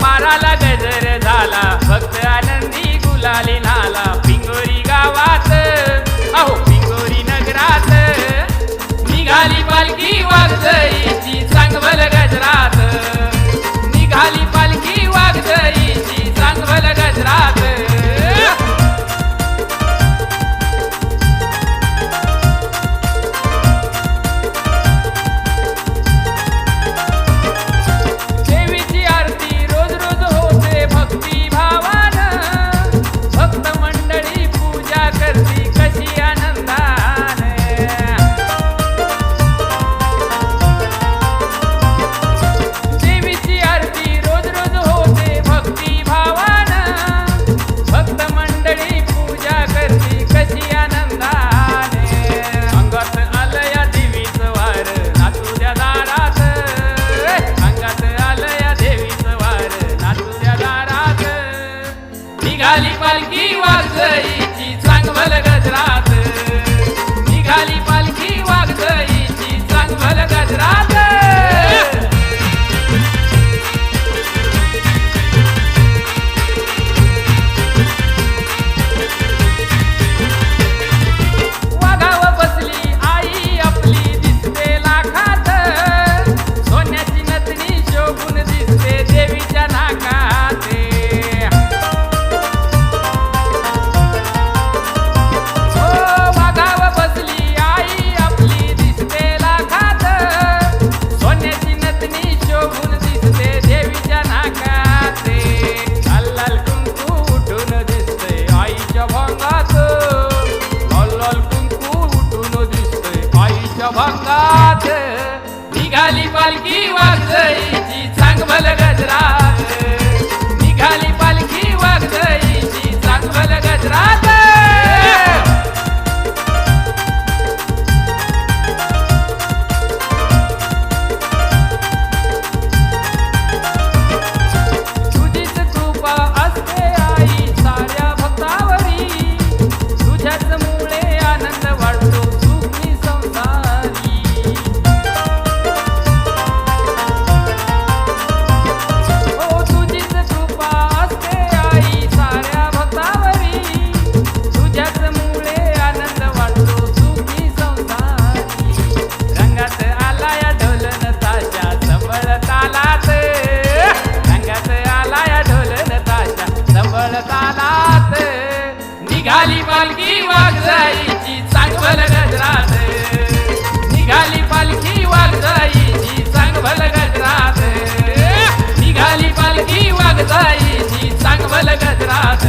पाराला गजर झाला, भक्त आनंदी गुलाली नाला. पिंगोरी गावात अहो पिंगोरी नगरात निघाली पालखी वागजईची चांगवल गजरात. निघाली पालखी वागजईची चांगवल गजरात. निघाली पालखी वागजईची चांगवल गजरात. निघाली पालखी वागजईची चांगवल गजरात. वाघाव बसली आई आपली दिसते लाखात. सोन्याची नथनी शोभून दिसते देवीच्या नाकात. भंगात निघाली पालखी वागजईची चांगवल गजरात. निघाली पालखी वागजईची चांगवल गजरात. तुझीच कृपा असते आई साऱ्या भक्तावरी. तुझ्याच मुळे आनंद वाढतो सुखी संसारी. हो तुझीच कृपा असते आई साऱ्या भक्तावरी. तुझ्याच मुळे आनंद वाढतो सुखी संसारी. रंगात आला या ढोलन ताशा संबळ तालात. रंगात आला या ढोलन ताशा संबळ तालात. निघाली पालखी वागजईची चांगवल गजरात. निघाली पालखी वागजईची चांगवल गजरात. निघाली पालखी वागजईची चांगवल गजरात.